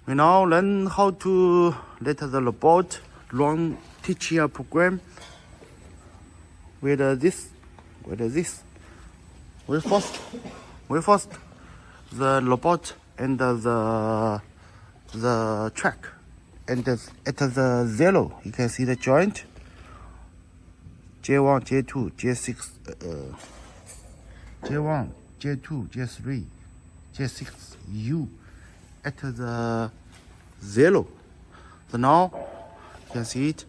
We now learn how to let the robot run teaching a program with this. We first the robot and the track, and at the 0 you can see the joint J1, J2, J6, J1, J2, J3, J6, U at the 0. So now you can see it.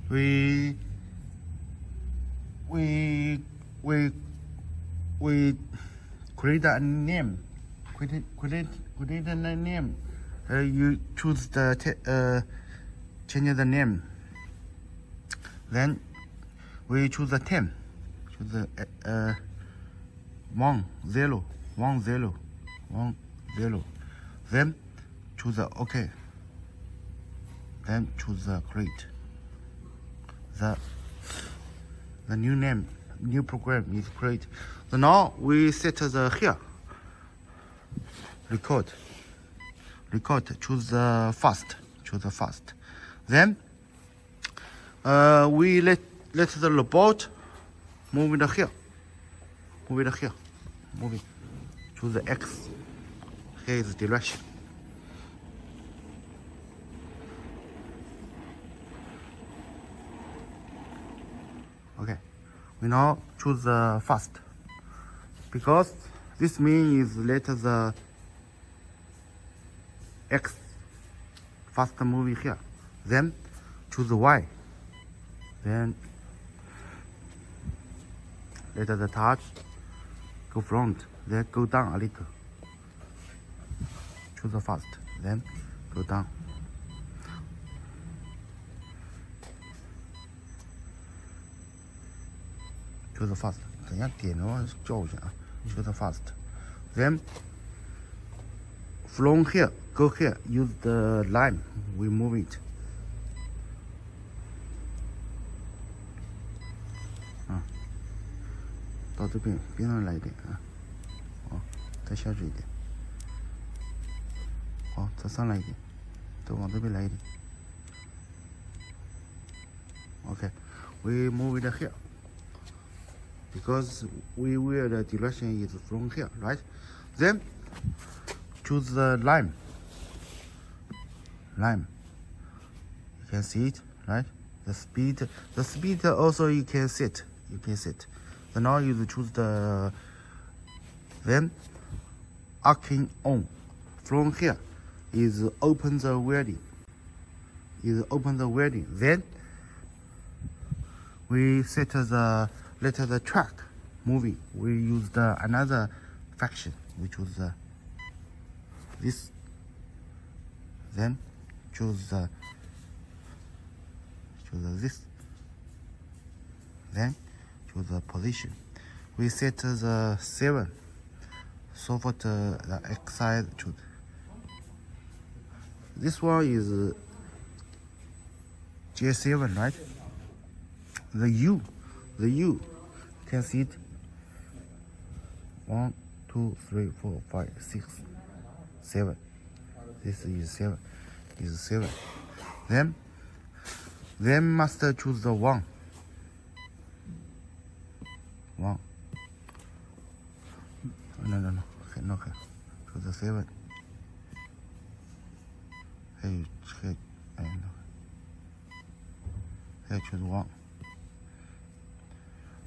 We create a name. Create a name. You choose the change the name. Then we choose the 10. Choose the 1 0 1 0 1 0. Then choose the OK. Then choose the create. The new name, new program is create. So now we set the here. Record. Choose the fast. Then we let the robot move it here. Move it. Choose the X. Here is the direction. Okay, we now choose the fast, because this means let the X fast moving here. Then choose the Y. Then let the touch go front, then go down a little. Choose the fast, then go down. Choose the fast. 等下点的话叫我一下啊。Choose the fast. Then from here, go here. Use the line. We move it. 到这边边上来一点啊。再下去一点。再上来一点。再往这边来一点。Okay, we move it here. Because where the direction is from here, right? Then choose the line. You can see it, right? The speed also you can set. So now you choose the then arcing on. From here is open the welding. Then we set the let the track moving. We use another function. We choose this. Then choose this. Then choose the position. We set the 7. So for the X side, choose. This one is J7, right? The U. Can see it. 1 2 3 4 5 6 7. This is 7. Then must choose the 1. No. Okay. Choose the 7. Hey, choose 1.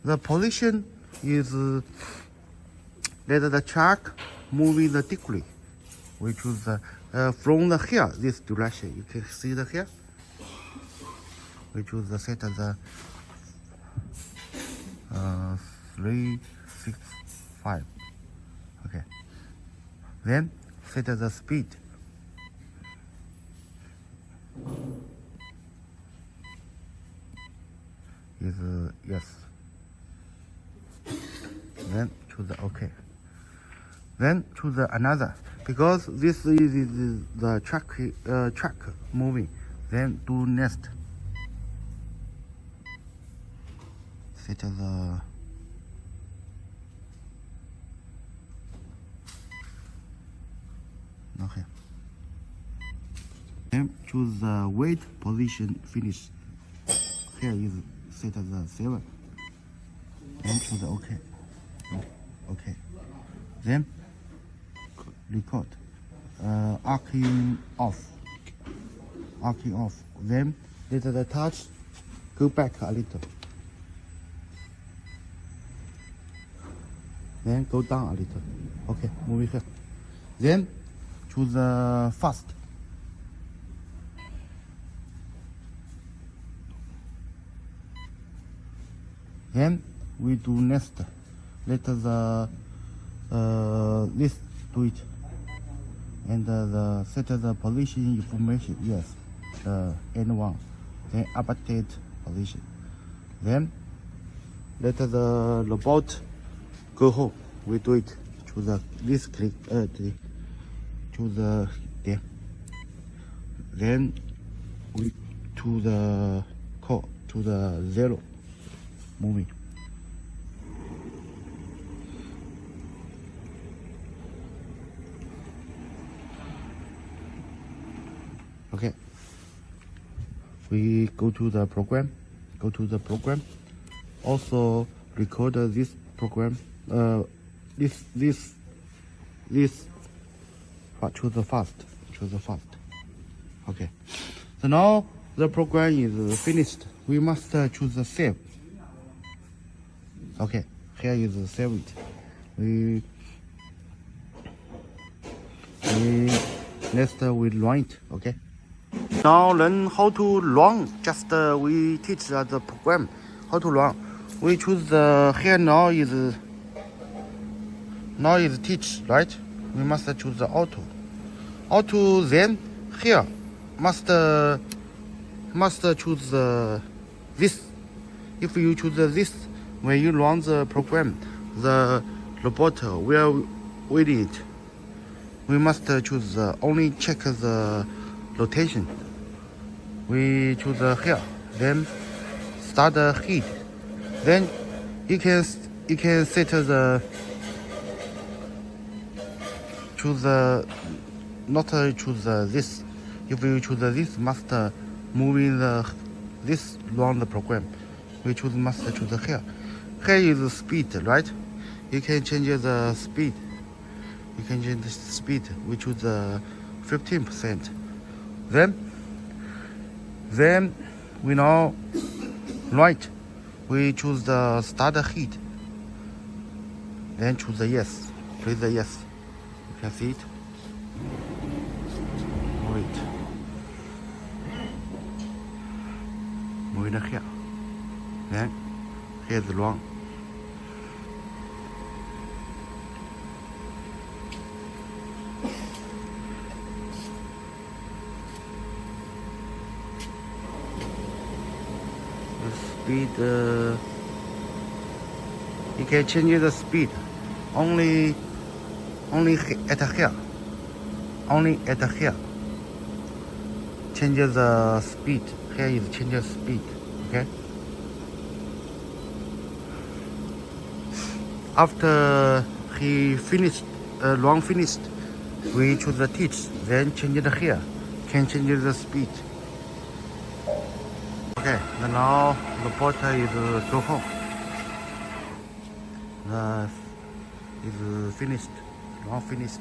The position is let the track moving vertically. We choose from the here, this direction. You can see the here. We choose the set the 3 6 5. Okay. Then set the speed. Is yes. Then choose the OK. Then choose another, because this is the track moving. Then do next. Set the Now here. Then choose the weight position finish. Here is set as the 7. Then choose the OK. OK. Then record. Arcing off. Arcing off. Then let the touch go back a little. Then go down a little. Okay, move here. Then choose fast. Then we do next. Let the list do it. And the set the position information. Yes, N1. Then update position. Then let the robot go home. We do it. Choose the this click. Choose the there. Then we to the call to the 0. Moving. Okay. We go to the program. Go to the program. Also record this program. This. Choose the fast. Choose the fast. Okay. So now the program is finished. We must choose the save. Okay. Here is save it. We next we run it. Okay. Now learn how to run. Just we teach the program how to run. We choose the here now is teach, right? We must choose the auto. Auto, then here must choose this. If you choose this, when you run the program, the robot will read it. We must choose only check the rotation. We choose here, then start the heat. Then you can set the choose not choose this. If you choose this, must moving this run the program. We must choose here. Here is speed, right? You can change the speed. You can change the speed. We choose 15%. Then we now right. We choose the start heat. Then choose the yes. Please the yes. You can see it. Move it. Move it here. Then here's the wrong. Speed, you can change the speed only at here. Only at here. Change the speed. Here is change the speed. Okay. After he finished, long finished, we choose the teach. Then change it here. Can change the speed. Okay, now the porter is go home. Is finished, long finished.